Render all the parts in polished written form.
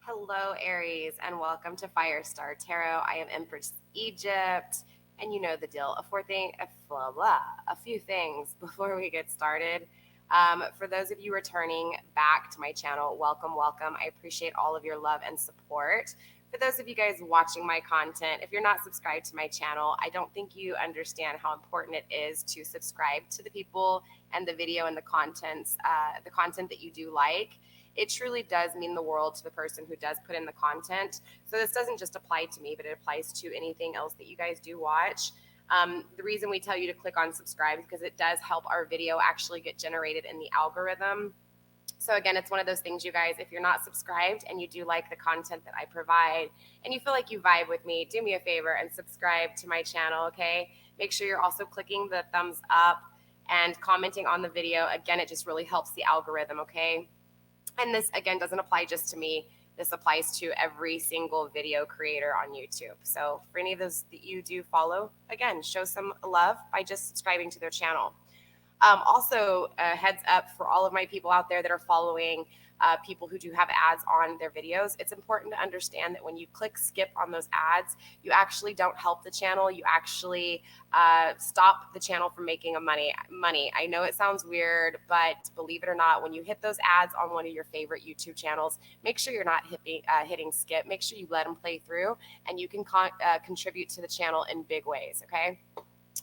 Hello, Aries, and welcome to Firestar Tarot. I am Empress Egypt, and you know the deal. A few things before we get started. For those of you returning back to my channel, welcome, welcome. I appreciate all of your love and support. For those of you guys watching my content, if you're not subscribed to my channel, I don't think you understand how important it is to subscribe to the people and the video and the content that you do like. It truly does mean the world to the person who does put in the content. So this doesn't just apply to me, but it applies to anything else that you guys do watch. The reason we tell you to click on subscribe is because it does help our video actually get generated in the algorithm. So again, it's one of those things, you guys, if you're not subscribed and you do like the content that I provide and you feel like you vibe with me, do me a favor and subscribe to my channel, okay? Make sure you're also clicking the thumbs up and commenting on the video. Again, it just really helps the algorithm, okay? And this, again, doesn't apply just to me. This applies to every single video creator on YouTube. So for any of those that you do follow, again, show some love by just subscribing to their channel. Also, heads up for all of my people out there that are following people who do have ads on their videos. It's important to understand that when you click skip on those ads, you actually don't help the channel. You actually stop the channel from making money. I know it sounds weird, but believe it or not, when you hit those ads on one of your favorite YouTube channels, make sure you're not hitting skip. Make sure you let them play through, and you can contribute to the channel in big ways. Okay.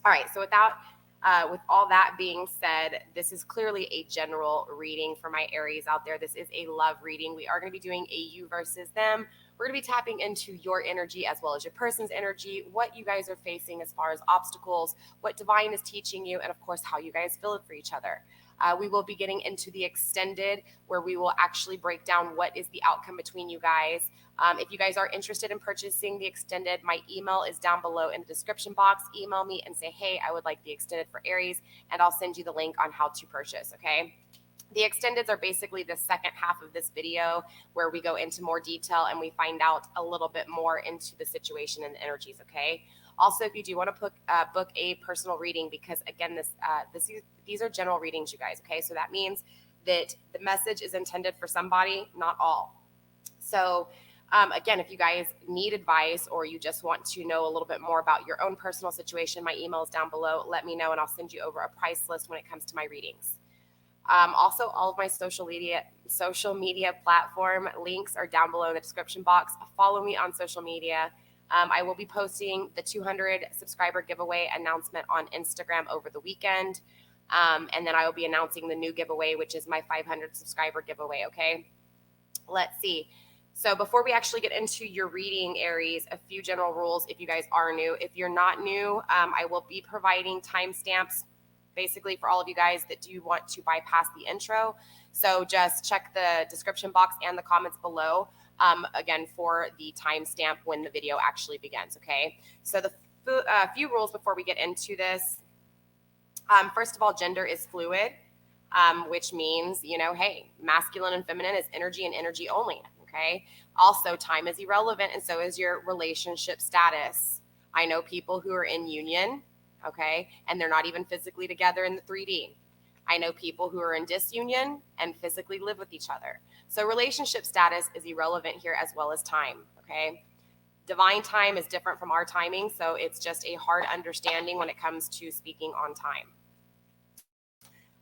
All right. So with all that being said, this is clearly a general reading for my Aries out there. This is a love reading. We are going to be doing a you versus them. We're going to be tapping into your energy as well as your person's energy, what you guys are facing as far as obstacles, what divine is teaching you, and of course, how you guys feel it for each other. We will be getting into the extended, where we will actually break down what is the outcome between you guys. If you guys are interested in purchasing the extended, my email is down below in the description box. Email me and say, hey, I would like the extended for Aries, and I'll send you the link on how to purchase, okay? The extendeds are basically the second half of this video where we go into more detail and we find out a little bit more into the situation and the energies, okay? Also, if you do want to book a personal reading, because again, these are general readings, you guys, okay? So that means that the message is intended for somebody, not all. So again, if you guys need advice or you just want to know a little bit more about your own personal situation, my email is down below. Let me know and I'll send you over a price list when it comes to my readings. Also, all of my social media platform links are down below in the description box. Follow me on social media. I will be posting the 200 subscriber giveaway announcement on Instagram over the weekend. And then I will be announcing the new giveaway, which is my 500 subscriber giveaway, okay? Let's see. So before we actually get into your reading, Aries, a few general rules if you guys are new. If you're not new, I will be providing timestamps basically for all of you guys that do want to bypass the intro. So just check the description box and the comments below, again, for the timestamp when the video actually begins, okay? So the few rules before we get into this. First of all, gender is fluid, which means, hey, masculine and feminine is energy and energy only, okay? Also, time is irrelevant, and so is your relationship status. I know people who are in union, okay, and they're not even physically together in the 3D. I know people who are in disunion and physically live with each other. So relationship status is irrelevant here, as well as time, okay? Divine time is different from our timing, so it's just a hard understanding when it comes to speaking on time.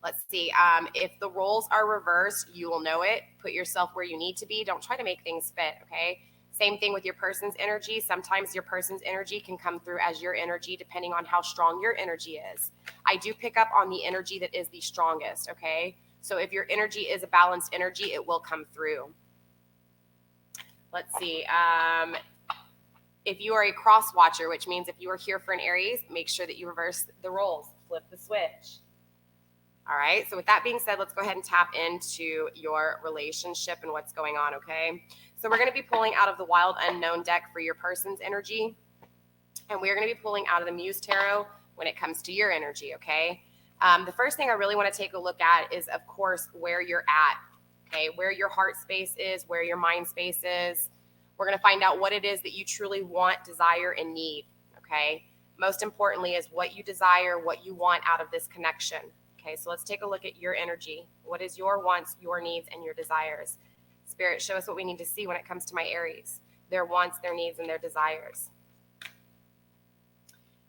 Let's see. If the roles are reversed, you will know it. Put yourself where you need to be. Don't try to make things fit, okay? Same thing with your person's energy. Sometimes your person's energy can come through as your energy depending on how strong your energy is. I do pick up on the energy that is the strongest, okay? So if your energy is a balanced energy, it will come through. Let's see. If you are a cross watcher, which means if you are here for an Aries, make sure that you reverse the roles, flip the switch. All right, so with that being said, let's go ahead and tap into your relationship and what's going on, okay? So we're going to be pulling out of the Wild Unknown deck for your person's energy, and we're going to be pulling out of the Muse Tarot when it comes to your energy, okay? The first thing I really want to take a look at is, of course, where you're at, okay? Where your heart space is, where your mind space is. We're going to find out what it is that you truly want, desire, and need, okay? Most importantly is what you desire, what you want out of this connection. Okay, so let's take a look at your energy. What is your wants, your needs, and your desires? Spirit, show us what we need to see when it comes to my Aries, their wants, their needs, and their desires.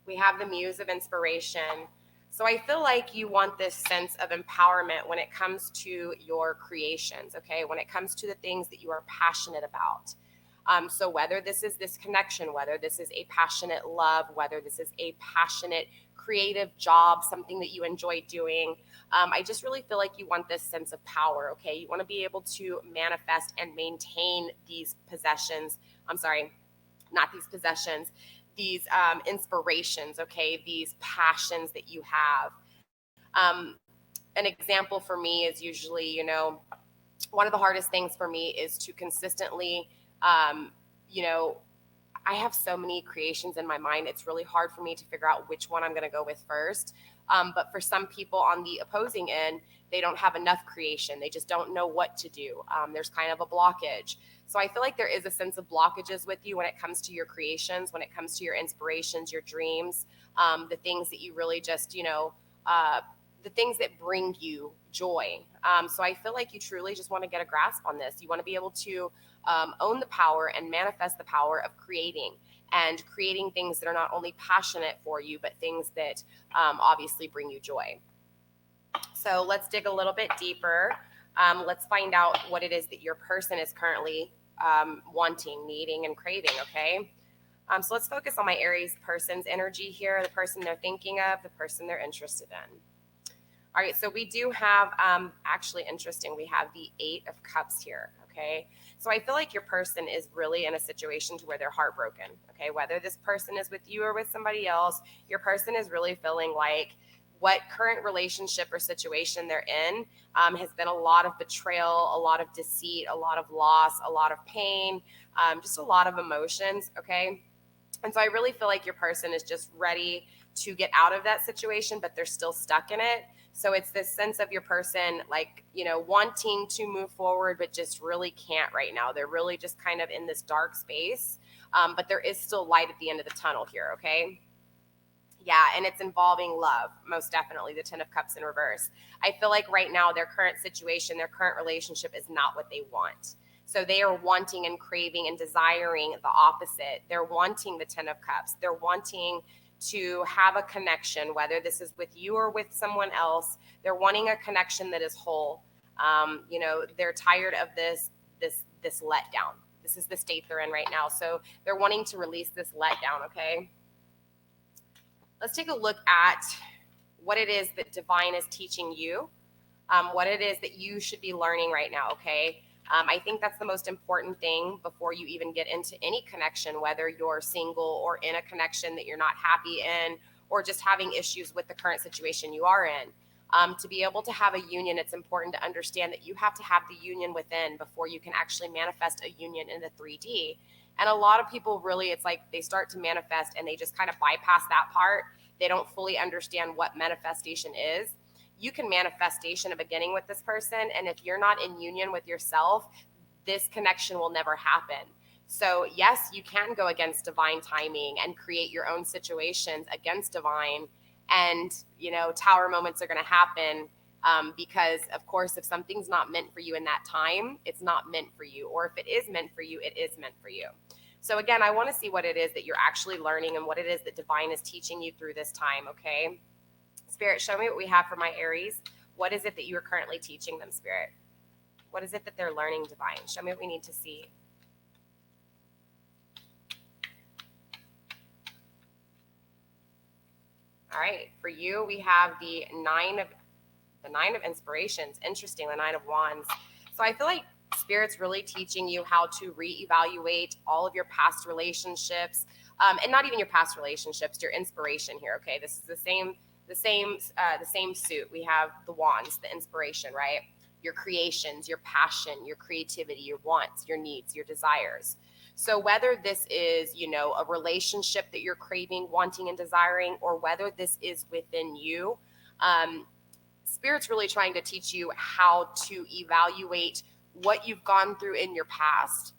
We have the Muse of Inspiration. So I feel like you want this sense of empowerment when it comes to your creations, okay? When it comes to the things that you are passionate about. So whether this is this connection, whether this is a passionate love, whether this is a passionate creative job, something that you enjoy doing, I just really feel like you want this sense of power, okay? You want to be able to manifest and maintain these possessions. I'm sorry, not these possessions, these inspirations, okay? These passions that you have. An example for me is usually, one of the hardest things for me is to consistently, I have so many creations in my mind. It's really hard for me to figure out which one I'm going to go with first. But for some people on the opposing end, they don't have enough creation. They just don't know what to do. There's kind of a blockage. So I feel like there is a sense of blockages with you when it comes to your creations, when it comes to your inspirations, your dreams, the things that you really just, the things that bring you joy. So I feel like you truly just want to get a grasp on this. You want to be able to own the power and manifest the power of creating and creating things that are not only passionate for you, but things that obviously bring you joy. So let's dig a little bit deeper. Let's find out what it is that your person is currently wanting, needing, and craving, okay? So let's focus on my Aries person's energy here, the person they're thinking of, the person they're interested in. All right, so we do have, actually interesting, we have the 8 of Cups here, okay? So I feel like your person is really in a situation to where they're heartbroken, okay? Whether this person is with you or with somebody else, your person is really feeling like what current relationship or situation they're in has been a lot of betrayal, a lot of deceit, a lot of loss, a lot of pain, just a lot of emotions, okay? And so I really feel like your person is just ready to get out of that situation, but they're still stuck in it. So it's this sense of your person, like, wanting to move forward, but just really can't right now. They're really just kind of in this dark space, but there is still light at the end of the tunnel here, okay? Yeah, and it's involving love, most definitely, the 10 of Cups in reverse. I feel like right now their current situation, their current relationship is not what they want. So they are wanting and craving and desiring the opposite. They're wanting the 10 of Cups. They're wanting to have a connection, whether this is with you or with someone else. They're wanting a connection that is whole. They're tired of this letdown. This is the state they're in right now. So they're wanting to release this letdown, okay? Let's take a look at what it is that divine is teaching you, what it is that you should be learning right now, okay? I think that's the most important thing before you even get into any connection, whether you're single or in a connection that you're not happy in, or just having issues with the current situation you are in. To be able to have a union, it's important to understand that you have to have the union within before you can actually manifest a union in the 3D. And a lot of people really, it's like they start to manifest and they just kind of bypass that part. They don't fully understand what manifestation is. You can manifestation a beginning with this person, and if you're not in union with yourself, this connection will never happen. So yes, you can go against divine timing and create your own situations against divine, and tower moments are going to happen, because of course, if something's not meant for you in that time, it's not meant for you, or if it is meant for you, it is meant for you. So again, I want to see what it is that you're actually learning and what it is that divine is teaching you through this time, okay? Spirit, show me what we have for my Aries. What is it that you are currently teaching them, Spirit? What is it that they're learning, divine? Show me what we need to see. All right, for you, we have the nine of inspirations. Interesting, the 9 of wands. So I feel like Spirit's really teaching you how to reevaluate all of your past relationships, and not even your past relationships, your inspiration here. Okay, this is the same suit. We have the wands, the inspiration, right? Your creations, your passion, your creativity, your wants, your needs, your desires. So whether this is, a relationship that you're craving, wanting, and desiring, or whether this is within you, Spirit's really trying to teach you how to evaluate what you've gone through in your past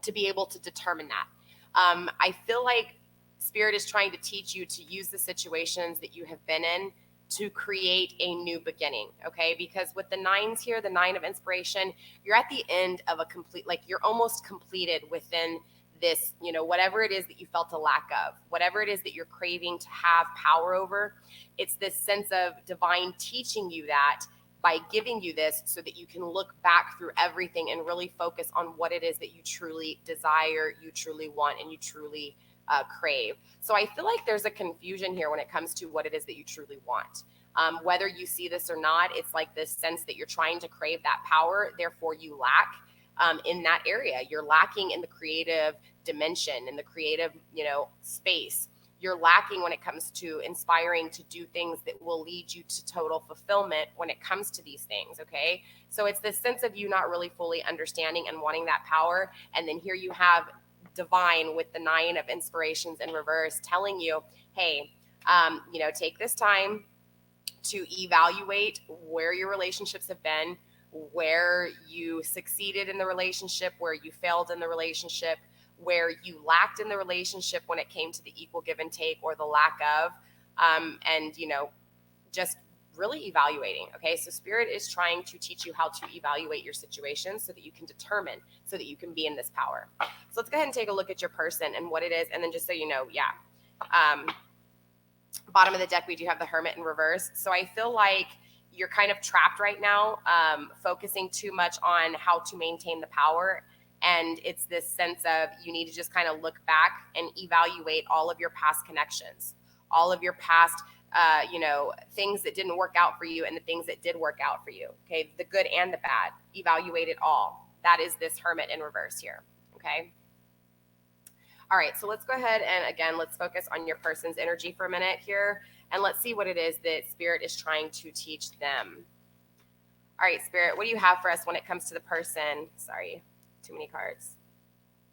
to be able to determine that. I feel like Spirit is trying to teach you to use the situations that you have been in to create a new beginning, okay? Because with the nines here, the nine of inspiration, you're at the end of a complete, like you're almost completed within this, whatever it is that you felt a lack of, whatever it is that you're craving to have power over. It's this sense of divine teaching you that by giving you this so that you can look back through everything and really focus on what it is that you truly desire, you truly want, and you truly crave. So I feel like there's a confusion here when it comes to what it is that you truly want. Whether you see this or not, it's like this sense that you're trying to crave that power, therefore you lack in that area. You're lacking in the creative dimension, in the creative, space. You're lacking when it comes to inspiring to do things that will lead you to total fulfillment when it comes to these things, okay? So it's this sense of you not really fully understanding and wanting that power. And then here you have divine with the nine of inspirations in reverse telling you, hey, take this time to evaluate where your relationships have been, where you succeeded in the relationship, where you failed in the relationship, where you lacked in the relationship when it came to the equal give and take or the lack of, and just really evaluating. Okay, so spirit is trying to teach you how to evaluate your situation so that you can determine, so that you can be in this power. So let's go ahead and take a look at your person and what it is, and then just so you know, bottom of the deck we do have the Hermit in reverse. So I feel like you're kind of trapped right now, focusing too much on how to maintain the power. And it's this sense of you need to just kind of look back and evaluate all of your past connections, all of your past, things that didn't work out for you and the things that did work out for you. Okay, the good and the bad. Evaluate it all. That is this Hermit in reverse here. Okay. All right, so let's go ahead and again, let's focus on your person's energy for a minute here. And let's see what it is that Spirit is trying to teach them. All right, Spirit, what do you have for us when it comes to the person? Sorry, too many cards.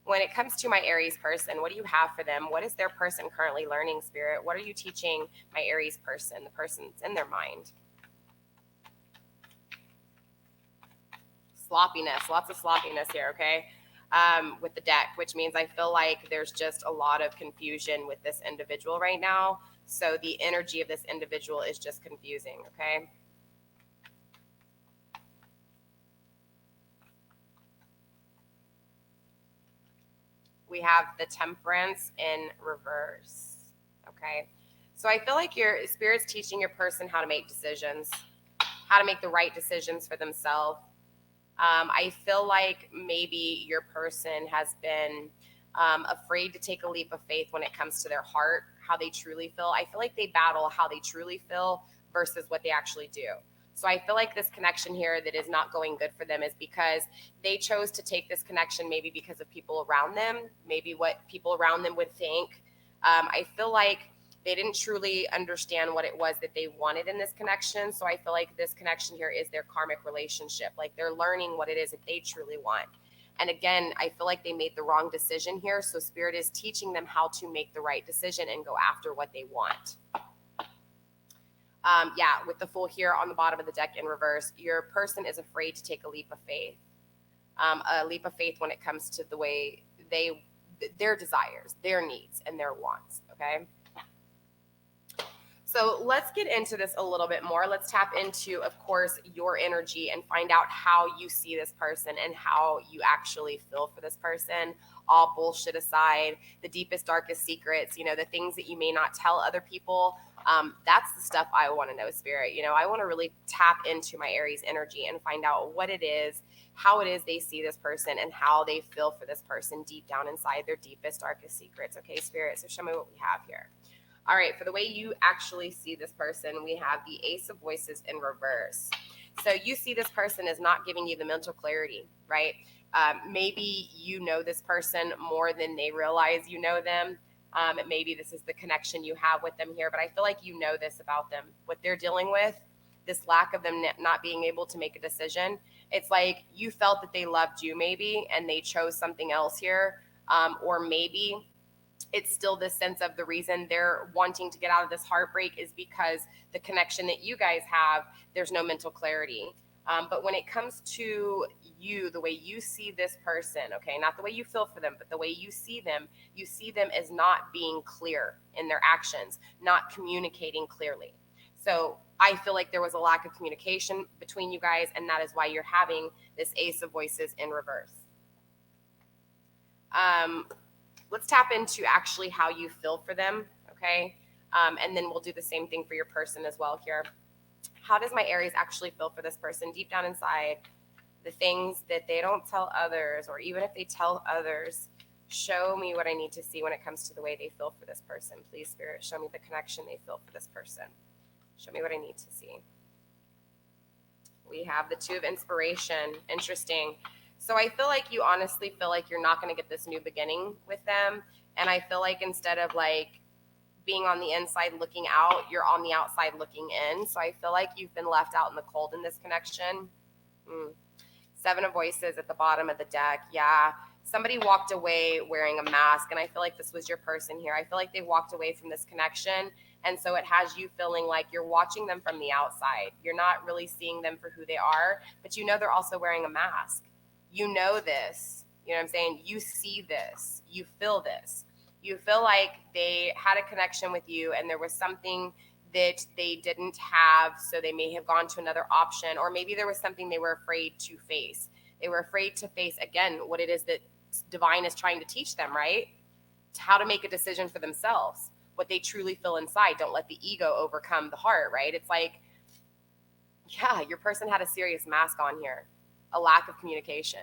When it comes to my Aries person, what do you have for them? What is their person currently learning, Spirit? What are you teaching my Aries person, the person's in their mind? Sloppiness, lots of sloppiness here, okay? With the deck, which means I feel like there's just a lot of confusion with this individual right now. So the energy of this individual is just confusing, okay? We have the Temperance in reverse, okay? So I feel like your Spirit's teaching your person how to make decisions, how to make the right decisions for themselves. I feel like maybe your person has been afraid to take a leap of faith when it comes to their heart, how they truly feel. I feel like they battle how they truly feel versus what they actually do. So I feel like this connection here that is not going good for them is because they chose to take this connection maybe because of people around them, maybe what people around them would think. I feel like they didn't truly understand what it was that they wanted in this connection. So I feel like this connection here is their karmic relationship. Like they're learning what it is that they truly want. And again, I feel like they made the wrong decision here. So Spirit is teaching them how to make the right decision and go after what they want. With the Fool here on the bottom of the deck in reverse, your person is afraid to take a leap of faith. A leap of faith when it comes to the way their desires, their needs, and their wants, okay? So let's get into this a little bit more. Let's tap into, of course, your energy and find out how you see this person and how you actually feel for this person. All bullshit aside, the deepest, darkest secrets, the things that you may not tell other people. That's the stuff I want to know, Spirit. I want to really tap into my Aries energy and find out what it is, how it is they see this person, and how they feel for this person deep down inside their deepest, darkest secrets. Okay, Spirit, so show me what we have here. All right, for the way you actually see this person, we have the Ace of Voices in reverse. So you see this person as not giving you the mental clarity, right? Maybe you know this person more than they realize you know them. Maybe this is the connection you have with them here, but I feel like you know this about them. What they're dealing with, this lack of them not being able to make a decision. It's like you felt that they loved you maybe, and they chose something else here. Or maybe it's still this sense of the reason they're wanting to get out of this heartbreak is because the connection that you guys have, there's no mental clarity. But when it comes to you, the way you see this person, okay, not the way you feel for them, but the way you see them as not being clear in their actions, not communicating clearly. So I feel like there was a lack of communication between you guys, and that is why you're having this Ace of Voices in reverse. Let's tap into actually how you feel for them, okay? And then we'll do the same thing for your person as well here. How does my Aries actually feel for this person deep down inside? The things that they don't tell others, or even if they tell others, show me what I need to see when it comes to the way they feel for this person. Please, Spirit, show me the connection they feel for this person. Show me what I need to see. We have the Two of Inspiration. Interesting. So I feel like you honestly feel like you're not going to get this new beginning with them. And I feel like instead of like being on the inside looking out, you're on the outside looking in. So I feel like you've been left out in the cold in this connection. Seven of Voices at the bottom of the deck. Yeah. Somebody walked away wearing a mask, and I feel like this was your person here. I feel like they walked away from this connection, and so it has you feeling like you're watching them from the outside. You're not really seeing them for who they are, but you know they're also wearing a mask. You know this. You know what I'm saying? You see this. You feel this. You feel like they had a connection with you, and there was something that they didn't have, so they may have gone to another option, or maybe there was something they were afraid to face. They were afraid to face, again, what it is that divine is trying to teach them, right? How to make a decision for themselves, what they truly feel inside. Don't let the ego overcome the heart, right? It's like, yeah, your person had a serious mask on here, a lack of communication.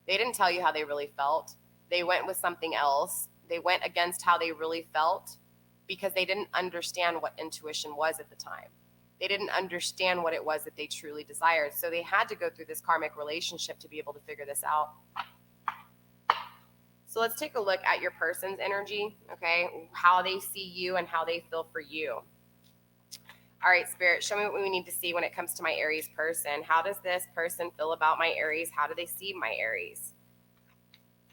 They didn't tell you how they really felt. They went with something else. They went against how they really felt because they didn't understand what intuition was at the time. They didn't understand what it was that they truly desired. So they had to go through this karmic relationship to be able to figure this out. So let's take a look at your person's energy, okay? How they see you and how they feel for you. All right, Spirit, show me what we need to see when it comes to my Aries person. How does this person feel about my Aries? How do they see my Aries?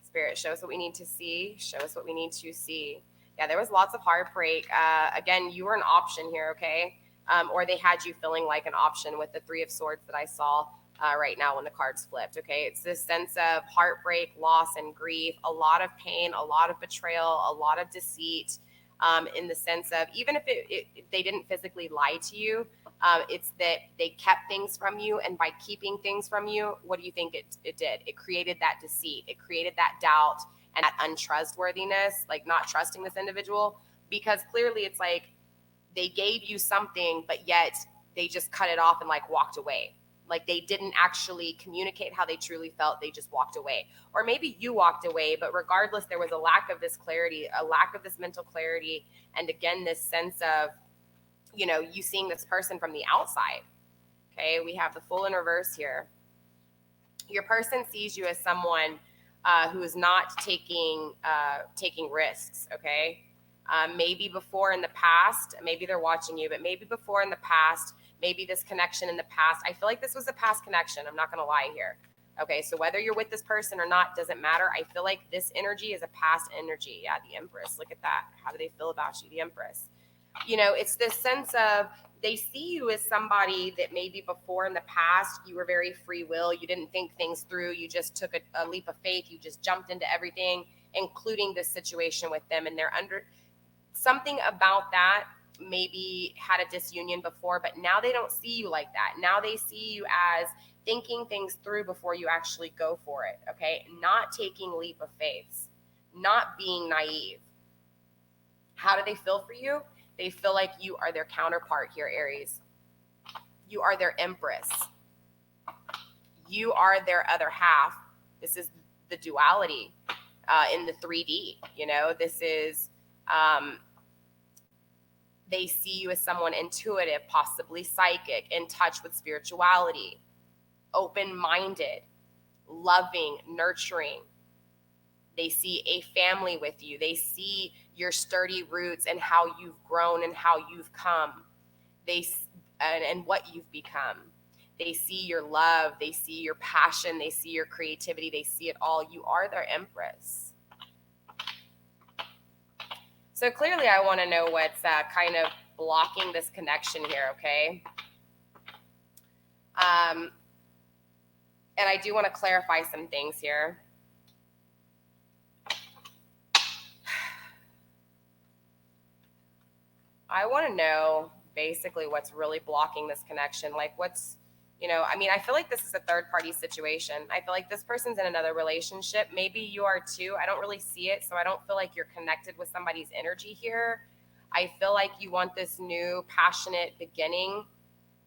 Spirit, show us what we need to see. Show us what we need to see. Yeah, there was lots of heartbreak. Again, you were an option here, okay? Or they had you feeling like an option with the Three of Swords that I saw right now when the cards flipped, okay? It's this sense of heartbreak, loss, and grief, a lot of pain, a lot of betrayal, a lot of deceit, in the sense of, even if they didn't physically lie to you, it's that they kept things from you, and by keeping things from you, what do you think it did? It created that deceit. It created that doubt and that untrustworthiness, like not trusting this individual, because clearly it's like they gave you something, but yet they just cut it off and like walked away. Like they didn't actually communicate how they truly felt. They just walked away. Or maybe you walked away, but regardless, there was a lack of this clarity, a lack of this mental clarity. And again, this sense of, you know, you seeing this person from the outside. Okay, we have the Fool in reverse here. Your person sees you as someone who is not taking risks, okay? Maybe before in the past, maybe they're watching you, but maybe before in the past, maybe this connection in the past, I feel like this was a past connection. I'm not going to lie here. Okay, so whether you're with this person or not doesn't matter. I feel like this energy is a past energy. Yeah, the Empress. Look at that. How do they feel about you, the Empress? You know, it's this sense of they see you as somebody that maybe before in the past you were very free will. You didn't think things through. You just took a leap of faith. You just jumped into everything, including this situation with them. And they're under something about that maybe had a disunion before, but now they don't see you like that. Now they see you as thinking things through before you actually go for it, okay? Not taking leap of faiths, not being naive. How do they feel for you? They feel like you are their counterpart here, Aries. You are their Empress. You are their other half. This is the duality in the 3D, you know? This is... they see you as someone intuitive, possibly psychic, in touch with spirituality, open-minded, loving, nurturing. They see a family with you. They see your sturdy roots and how you've grown and how you've come. And what you've become. They see your love. They see your passion. They see your creativity. They see it all. You are their Empress. So clearly I want to know what's kind of blocking this connection here, okay? And I do want to clarify some things here. I want to know basically what's really blocking this connection. Like what's, I mean, I feel like this is a third party situation. I feel like this person's in another relationship. Maybe you are too. I don't really see it. So I don't feel like you're connected with somebody's energy here. I feel like you want this new passionate beginning.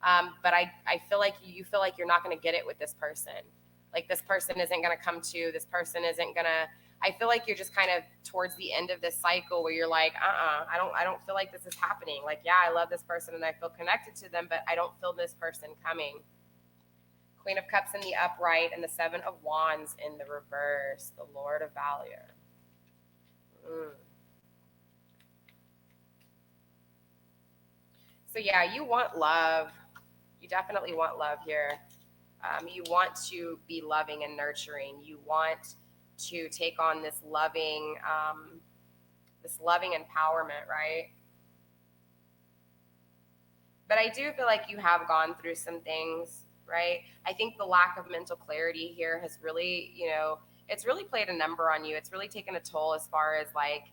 But I feel like you feel like you're not going to get it with this person. Like this person isn't going to come to, this person isn't going to, I feel like you're just kind of towards the end of this cycle where you're like, I don't feel like this is happening. Like, yeah, I love this person and I feel connected to them, but I don't feel this person coming. Queen of Cups in the upright and the Seven of Wands in the reverse, the Lord of Valor. So yeah, you want love. You definitely want love here. You want to be loving and nurturing. You want to take on this loving empowerment, right? But I do feel like you have gone through some things, right? I think the lack of mental clarity here has really, it's really played a number on you. It's really taken a toll as far as like,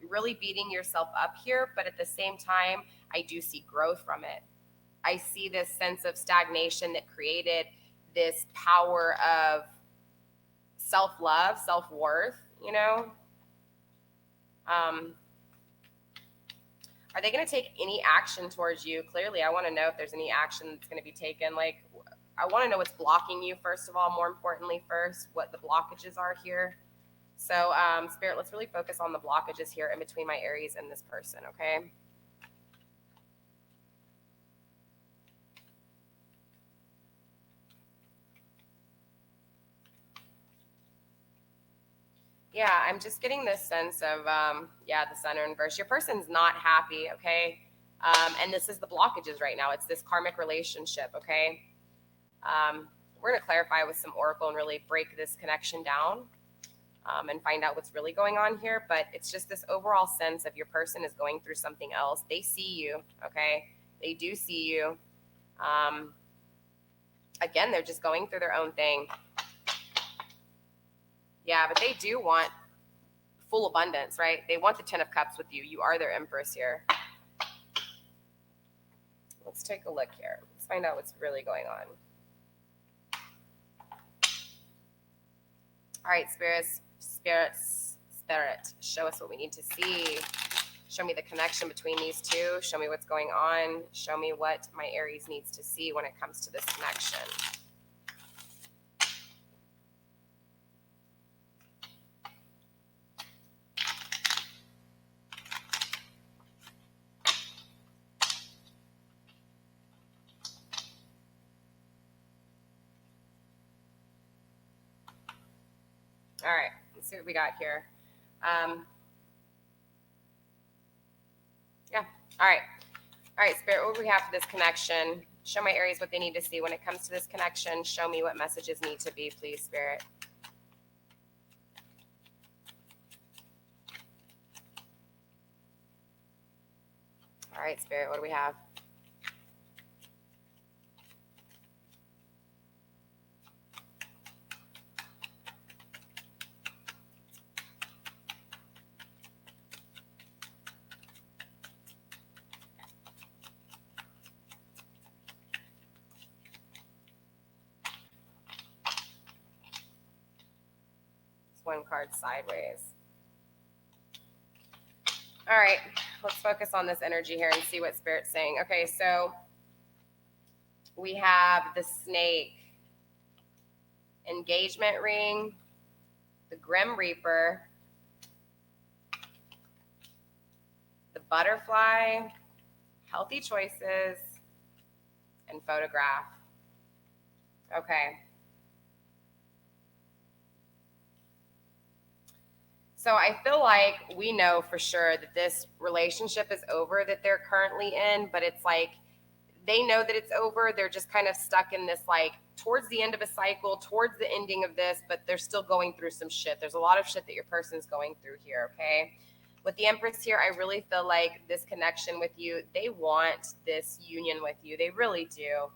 really beating yourself up here. But at the same time, I do see growth from it. I see this sense of stagnation that created this power of self-love, self-worth, Are they going to take any action towards you? Clearly, I want to know if there's any action that's going to be taken. Like, I want to know what's blocking you, first of all, more importantly, first, what the blockages are here. So, Spirit, let's really focus on the blockages here in between my Aries and this person, okay? Yeah, I'm just getting this sense of, the Sun in reverse. Your person's not happy, okay? And this is the blockages right now. It's this karmic relationship, okay? We're going to clarify with some oracle and really break this connection down and find out what's really going on here. But it's just this overall sense of your person is going through something else. They see you, okay? They do see you. Again, they're just going through their own thing. Yeah, but they do want full abundance, right? They want the 10 of Cups with you. You are their Empress here. Let's take a look here. Let's find out what's really going on. All right, Spirit, show us what we need to see. Show me the connection between these two. Show me what's going on. Show me what my Aries needs to see when it comes to this connection. All right, let's see what we got here. All right, Spirit, what do we have for this connection? Show my Aries what they need to see when it comes to this connection. Show me what messages need to be, please, Spirit. All right, Spirit, what do we have? One card sideways. All right, let's focus on this energy here and see what Spirit's saying. Okay, so we have the Snake, engagement ring, the Grim Reaper, the Butterfly, healthy choices, and photograph. Okay. So I feel like we know for sure that this relationship is over that they're currently in, but it's like they know that it's over. They're just kind of stuck in this, like, towards the end of a cycle, towards the ending of this, but they're still going through some shit. There's a lot of shit that your person's going through here, okay? With the Empress here, I really feel like this connection with you, they want this union with you. They really do.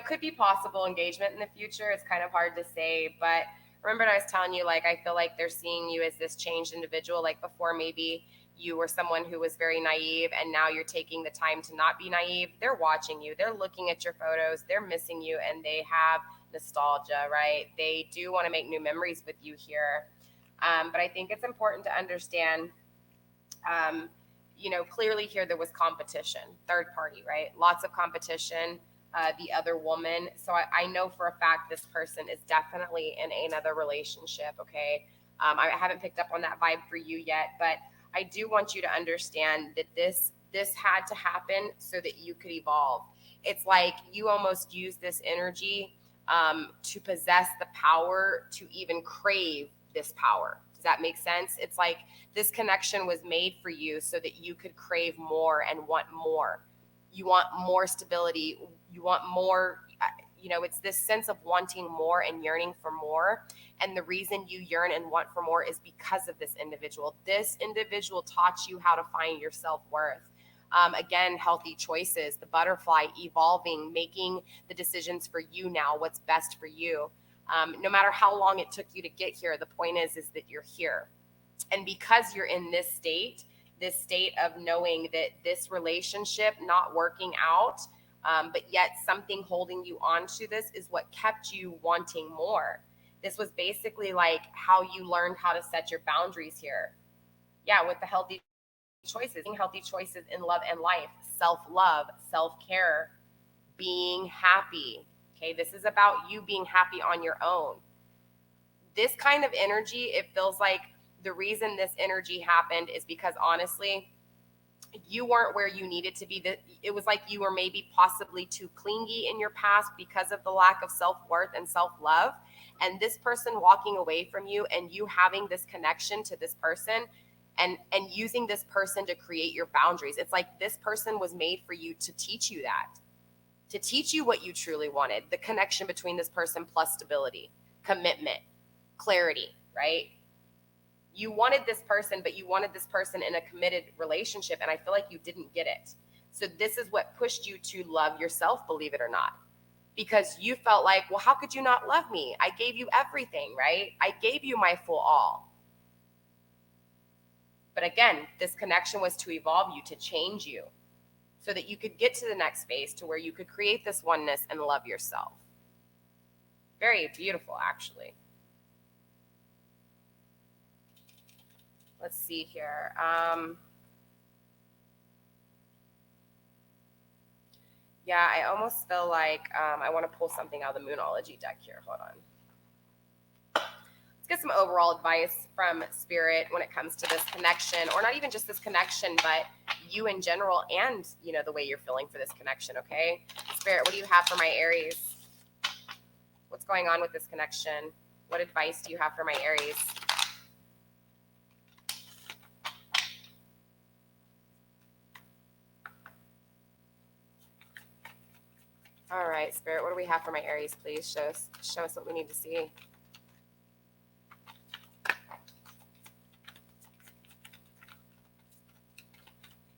Could be possible engagement in the future. It's kind of hard to say, but remember what I was telling you, like, I feel like they're seeing you as this changed individual. Like before, maybe you were someone who was very naive and now you're taking the time to not be naive. They're watching you, they're looking at your photos, they're missing you, and they have nostalgia, right? They do want to make new memories with you here. But I think it's important to understand, clearly here there was competition, third party, right? Lots of competition, the other woman. So I know for a fact this person is definitely in another relationship, okay? I haven't picked up on that vibe for you yet, but I do want you to understand that this had to happen so that you could evolve. It's like you almost use this energy to possess the power to even crave this power. Does that make sense? It's like this connection was made for you so that you could crave more and want more. You want more stability. You want more, it's this sense of wanting more and yearning for more. And the reason you yearn and want for more is because of this individual. This individual taught you how to find your self-worth. Again, healthy choices, the butterfly, evolving, making the decisions for you now, what's best for you. No matter how long it took you to get here, the point is that you're here. And because you're in this state of knowing that this relationship not working out, but yet something holding you onto this is what kept you wanting more. This was basically like how you learned how to set your boundaries here. Yeah, with the healthy choices in love and life, self-love, self-care, being happy. Okay, this is about you being happy on your own. This kind of energy, it feels like the reason this energy happened is because honestly, you weren't where you needed to be. It was like you were maybe possibly too clingy in your past because of the lack of self-worth and self-love. And this person walking away from you and you having this connection to this person and using this person to create your boundaries. It's like this person was made for you to teach you that, to teach you what you truly wanted, the connection between this person plus stability, commitment, clarity, right? You wanted this person, but you wanted this person in a committed relationship, and I feel like you didn't get it. So this is what pushed you to love yourself, believe it or not, because you felt like, well, how could you not love me? I gave you everything, right? I gave you my full all. But again, this connection was to evolve you, to change you, so that you could get to the next phase to where you could create this oneness and love yourself. Very beautiful, actually. Let's see here. Yeah, I almost feel like I want to pull something out of the Moonology deck here. Hold on. Let's get some overall advice from Spirit when it comes to this connection, or not even just this connection, but you in general and, the way you're feeling for this connection, okay? Spirit, what do you have for my Aries? What's going on with this connection? What advice do you have for my Aries? All right, Spirit, what do we have for my Aries, please? Show us what we need to see.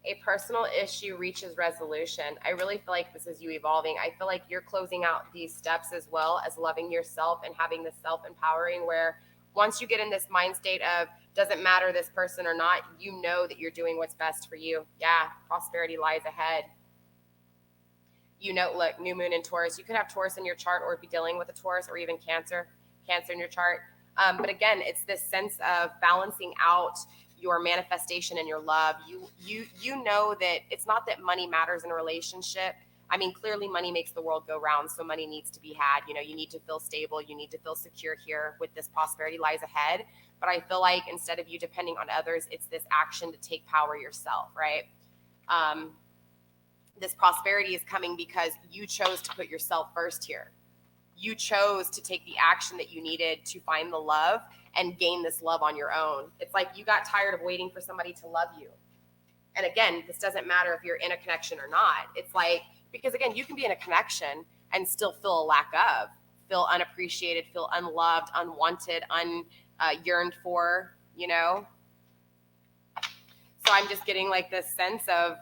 A personal issue reaches resolution. I really feel like this is you evolving. I feel like you're closing out these steps as well as loving yourself and having this self-empowering, where once you get in this mind state of doesn't matter this person or not, you know that you're doing what's best for you. Yeah, prosperity lies ahead. Look, new moon in Taurus. You could have Taurus in your chart or be dealing with a Taurus, or even Cancer in your chart. But again, it's this sense of balancing out your manifestation and your love. You know that it's not that money matters in a relationship. I mean, clearly money makes the world go round, so money needs to be had. You need to feel stable. You need to feel secure here with this prosperity lies ahead. But I feel like instead of you depending on others, it's this action to take power yourself, right? This prosperity is coming because you chose to put yourself first here. You chose to take the action that you needed to find the love and gain this love on your own. It's like you got tired of waiting for somebody to love you. And again, this doesn't matter if you're in a connection or not. It's like, because again, you can be in a connection and still feel a lack of, feel unappreciated, feel unloved, unwanted, yearned for, So I'm just getting like this sense of,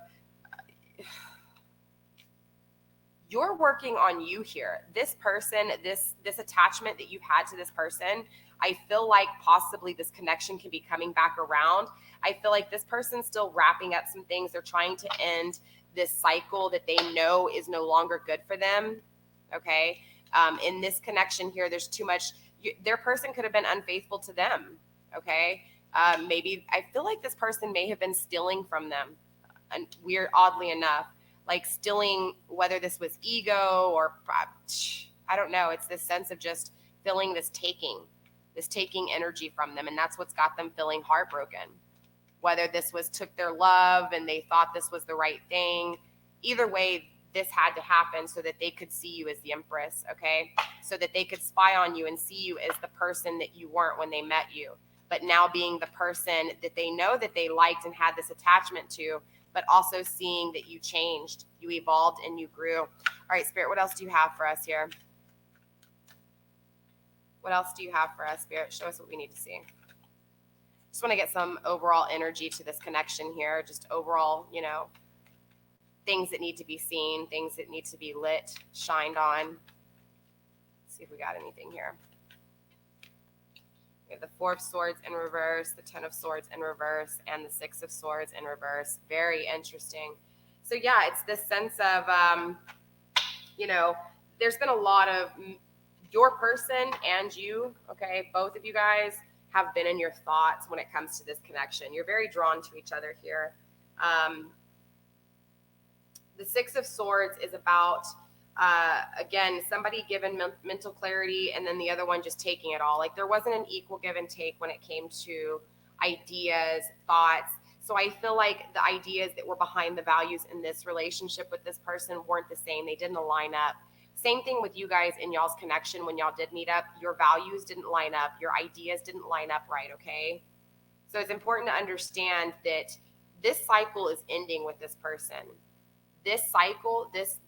you're working on you here. This person, this attachment that you've had to this person, I feel like possibly this connection can be coming back around. I feel like this person's still wrapping up some things. They're trying to end this cycle that they know is no longer good for them. Okay. In this connection here, there's too much. Their person could have been unfaithful to them. Okay. Maybe I feel like this person may have been stealing from them. And oddly enough, like stealing, whether this was ego or I don't know. It's this sense of just feeling this taking energy from them. And that's what's got them feeling heartbroken. Whether this was took their love and they thought this was the right thing. Either way, this had to happen so that they could see you as the Empress, okay? So that they could spy on you and see you as the person that you weren't when they met you. But now being the person that they know that they liked and had this attachment to, but also seeing that you changed, you evolved, and you grew. All right, Spirit, what else do you have for us here? What else do you have for us, Spirit? Show us what we need to see. Just want to get some overall energy to this connection here. Just overall, things that need to be seen, things that need to be lit, shined on. Let's see if we got anything here. We have the Four of Swords in reverse, the Ten of Swords in reverse, and the Six of Swords in reverse. Very interesting. So yeah, it's this sense of, there's been a lot of your person and you, okay, both of you guys have been in your thoughts when it comes to this connection. You're very drawn to each other here. The Six of Swords is about, again, somebody given mental clarity and then the other one just taking it all. Like there wasn't an equal give and take when it came to ideas, thoughts. So I feel like the ideas that were behind the values in this relationship with this person weren't the same. They didn't align up. Same thing with you guys in y'all's connection when y'all did meet up. Your values didn't line up. Your ideas didn't line up right, okay? So it's important to understand that this cycle is ending with this person. This cycle, this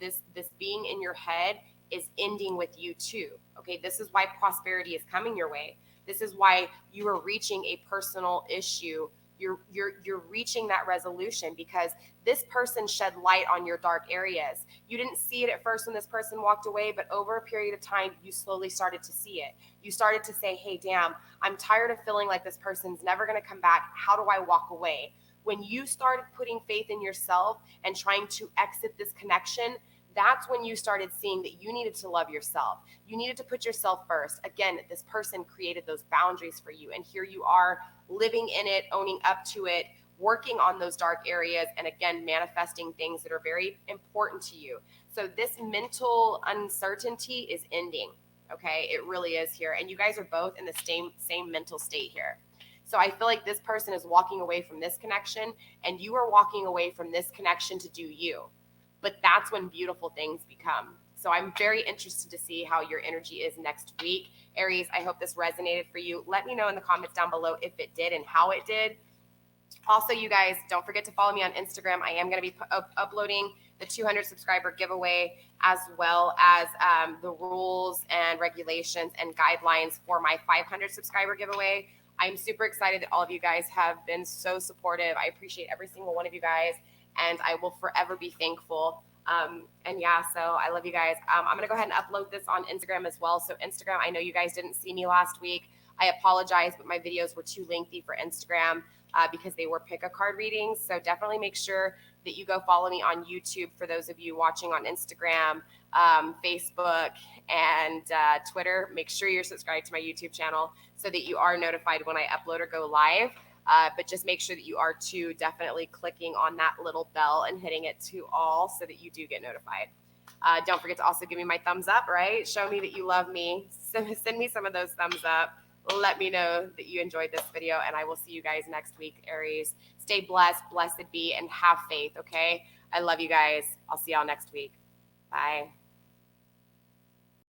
being in your head is ending with you too. Okay, this is why prosperity is coming your way. This is why you are reaching a personal issue. You're reaching that resolution because this person shed light on your dark areas. You didn't see it at first when this person walked away, but over a period of time, you slowly started to see it. You started to say, hey, damn, I'm tired of feeling like this person's never going to come back. How do I walk away? When you started putting faith in yourself and trying to exit this connection, that's when you started seeing that you needed to love yourself. You needed to put yourself first. Again, this person created those boundaries for you. And here you are living in it, owning up to it, working on those dark areas, and again, manifesting things that are very important to you. So this mental uncertainty is ending. Okay, it really is here. And you guys are both in the same mental state here. So I feel like this person is walking away from this connection and you are walking away from this connection to do you. But that's when beautiful things become. So I'm very interested to see how your energy is next week. Aries, I hope this resonated for you. Let me know in the comments down below if it did and how it did. Also, you guys, don't forget to follow me on Instagram. I am going to be uploading the 200 subscriber giveaway as well as the rules and regulations and guidelines for my 500 subscriber giveaway. I'm super excited that all of you guys have been so supportive. I appreciate every single one of you guys, and I will forever be thankful. And yeah, so I love you guys. I'm going to go ahead and upload this on Instagram as well. So Instagram, I know you guys didn't see me last week. I apologize, but my videos were too lengthy for Instagram because they were pick-a-card readings. So definitely make sure that you go follow me on YouTube for those of you watching on Instagram, Facebook, and Twitter. Make sure you're subscribed to my YouTube channel so that you are notified when I upload or go live. But just make sure that you are too definitely clicking on that little bell and hitting it to all so that you do get notified. Don't forget to also give me my thumbs up, right? Show me that you love me. Send me some of those thumbs up. Let me know that you enjoyed this video, and I will see you guys next week, Aries. Stay blessed, blessed be, and have faith, okay? I love you guys. I'll see y'all next week. Bye.